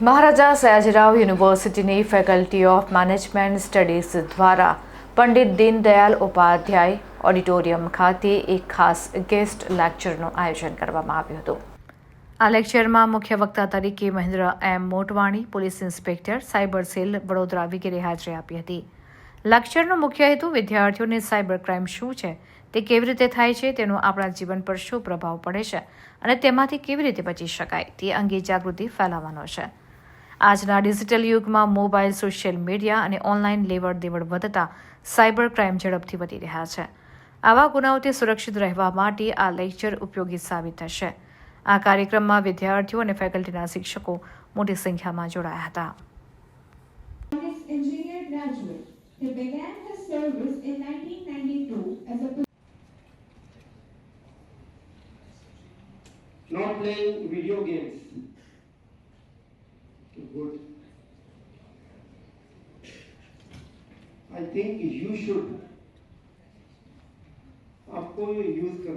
મહારાજા સયાજીરાવ યુનિવર્સિટીની faculty of management studies દ્વારા Pandit Deendayal Upadhyay auditorium ખાતે એક ખાસ ગેસ્ટ લેક્ચરનું આયોજન કરવામાં આવ્યું હતું. આ લેક્ચરમાં મુખ્ય વક્તા તરીકે Mahendra M Motwani, police inspector, cyber cell Vadodara વગેરે હાજરી આપી હતી. લેક્ચરનો મુખ્ય હેતુ વિદ્યાર્થીઓને સાયબર ક્રાઇમ શું છે, તે કેવી રીતે થાય છે, તેનો આપણા જીવન પર શું પ્રભાવ પડે છે અને તેમાંથી કેવી રીતે બચી શકાય તે અંગે જાગૃતિ ફેલાવવાનો છે. આજના ડિજિટલ યુગમાં મોબાઈલ, સોશિયલ મીડિયા અને ઓનલાઈન લેવડ દેવડ વધતા સાયબર ક્રાઇમ ઝડપથી વધી રહ્યા છે. આવા ગુનાઓથી સુરક્ષિત રહેવા માટે આ લેક્ચર ઉપયોગી સાબિત થશે. આ કાર્યક્રમમાં વિદ્યાર્થીઓ અને ફેકલ્ટીના શિક્ષકો મોટી સંખ્યામાં જોડાયા હતા. He began his service in 1992 as a not playing video games. Good. I think you should. आपको ये यूज कर.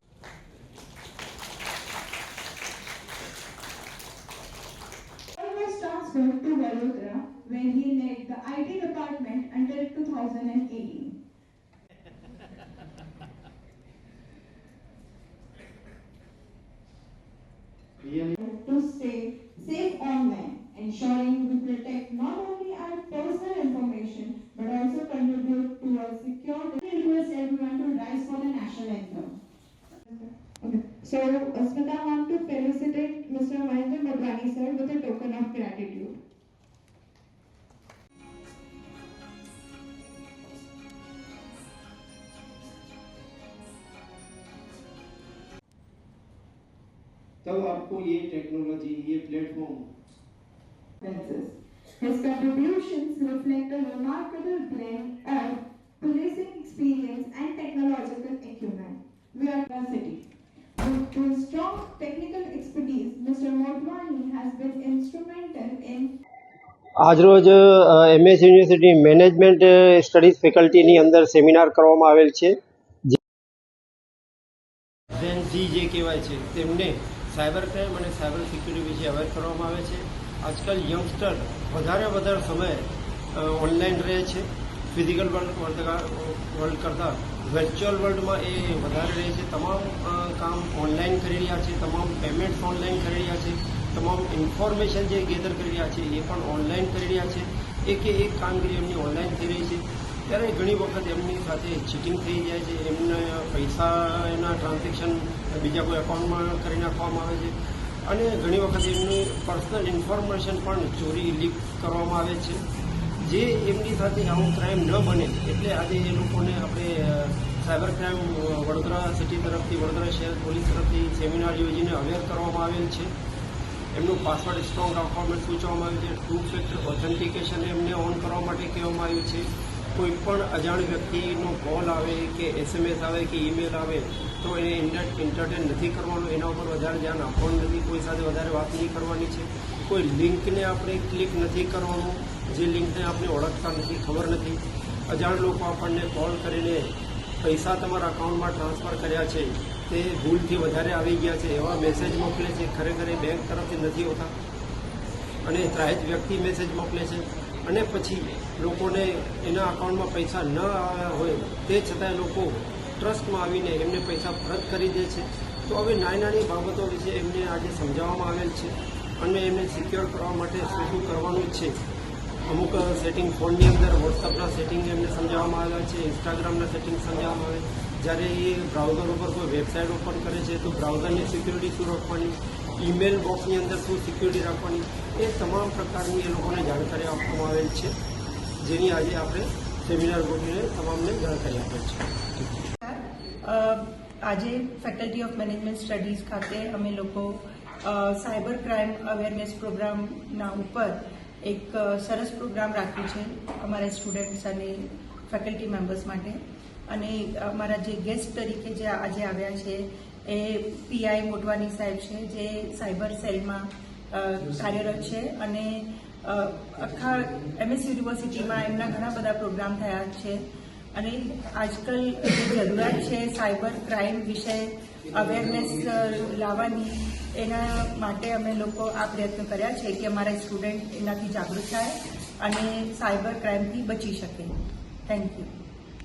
He was transferred to Vadodara, where he led the IT department until 2018. Really? To stay safe online, ensuring we protect not only our personal information but also contribute to a secure. I request everyone to rise for the national anthem. Okay. So, Smita, I want to felicitate Mr. Mahendra Madhwani sir with a token of gratitude. तब आपको ये technology, ये platform. His contributions reflect a remarkable blend of policing experience and technological acumen. We are a city. With his strong technical expertise, Mr. Motwani has been instrumental in આજરોજ MS university management studies ફેકલ્ટીની અંદર seminar કરવામાં આવેલ છે. જેન ઝી જે કહેવાય છે તેમને cyber crime અને સાયબર સિક્યુરિટી વિશે અવેર કરવામાં આવે છે. આજકાલ યંગસ્ટર વધારે સમય ઓનલાઈન રહે છે. ફિઝિકલ વર્લ્ડ કરતાં વર્ચ્યુઅલ વર્લ્ડમાં એ વધારે રહે છે. તમામ કામ ઓનલાઈન કરી રહ્યા છે, તમામ પેમેન્ટ્સ ઓનલાઈન કરી રહ્યા છે, તમામ ઇન્ફોર્મેશન જે ગેધર કરી રહ્યા છે એ પણ ઓનલાઈન કરી રહ્યા છે. એક કામગીરી એમની ઓનલાઈન થઈ રહી છે. ત્યારે ઘણી વખત એમની સાથે ચીટિંગ થઈ જાય છે. એમને પૈસાના ટ્રાન્ઝેક્શન બીજા કોઈ એકાઉન્ટમાં કરી નાખવામાં આવે છે અને ઘણી વખત એમની પર્સનલ ઇન્ફોર્મેશન પણ ચોરી લીક કરવામાં આવે છે. જે એમની સાથે આવું ક્રાઇમ ન બને એટલે આજે એ લોકોને આપણે સાયબર ક્રાઇમ વડોદરા સિટી તરફથી, વડોદરા શહેર પોલીસ તરફથી સેમિનાર યોજીને અવેર કરવામાં આવેલ છે. એમનું પાસવર્ડ સ્ટ્રોંગ રાખવા માટે સૂચવવામાં આવ્યું છે. 2 ફેક્ટર ઓથેન્ટિકેશન એમને ઓન કરવા માટે કહેવામાં આવ્યું છે. કોઈ પણ અજાણ વ્યક્તિનો કોલ આવે કે SMS આવે કે ઈમેલ આવે તો એને એન્ટરટેન નથી કરવાનું, એના ઉપર વધારે ધ્યાન આપવાનું નથી, કોઈ સાથે વધારે વાત નહીં કરવાની છે. કોઈ લિંકને આપણે ક્લિક નથી કરવાનું જે લિંકને આપણે ઓળખતા નથી, ખબર નથી. અજાણ લોકો આપણને કોલ કરીને પૈસા તમારા અકાઉન્ટમાં ટ્રાન્સફર કર્યા છે, તે ભૂલથી વધારે આવી ગયા છે એવા મેસેજ મોકલે છે. ખરેખર એ બેંક તરફથી નથી હોતા અને ત્રાહિત વ્યક્તિ મેસેજ મોકલે છે અને પછી લોકોને એના અકાઉન્ટમાં પૈસા ન આવ્યા હોય તે છતાં લોકો ટ્રસ્ટમાં આવીને એમને પૈસા પરત કરી દે છે. તો હવે નાની બાબતો વિશે એમને આજે સમજાવવામાં આવેલ છે અને એમને સિક્યોર કરવા માટે શું કરવાનું છે. અમુક સેટિંગ ફોનની અંદર વોટ્સઅપના સેટિંગ એમને સમજાવવામાં આવ્યા છે, ઇન્સ્ટાગ્રામના સેટિંગ સમજાવવામાં આવે. જ્યારે એ બ્રાઉઝર ઉપર કોઈ વેબસાઇટ ઓપન કરે છે તો બ્રાઉઝરની સિક્યુરિટી શું રાખવાની, ઈમેલ બોક્સની અંદર શું સિક્યુરિટી રાખવાની, એ તમામ પ્રકારની એ લોકોને જાણકારી આપવામાં આવેલ છે, જેની આજે આપણે સેમિનાર ગોઠવીને તમામને જાણકારી આપેલ છે. આજે ફેકલ્ટી ઓફ મેનેજમેન્ટ સ્ટડીઝ ખાતે અમે લોકો સાયબર ક્રાઇમ અવેરનેસ પ્રોગ્રામના ઉપર એક સરસ પ્રોગ્રામ રાખ્યું છે અમારા સ્ટુડન્ટ્સ અને ફેકલ્ટી મેમ્બર્સ માટે. અને અમારા જે ગેસ્ટ તરીકે જે આજે આવ્યા છે એ પીઆઈ મોટવાની સાહેબ છે, જે સાયબર સેલમાં કાર્યરત છે અને આખા એમએસ યુનિવર્સિટીમાં એમના ઘણા બધા પ્રોગ્રામ થયા છે. અને આજકાલ જે જરૂરિયાત છે સાયબર ક્રાઇમ વિશે અવેરનેસ લાવવાની, એના માટે અમે લોકો આ પ્રયત્ન કર્યા છે કે અમારા સ્ટુડન્ટ એનાથી જાગૃત થાય અને સાયબર ક્રાઇમથી બચી શકે. Thank you.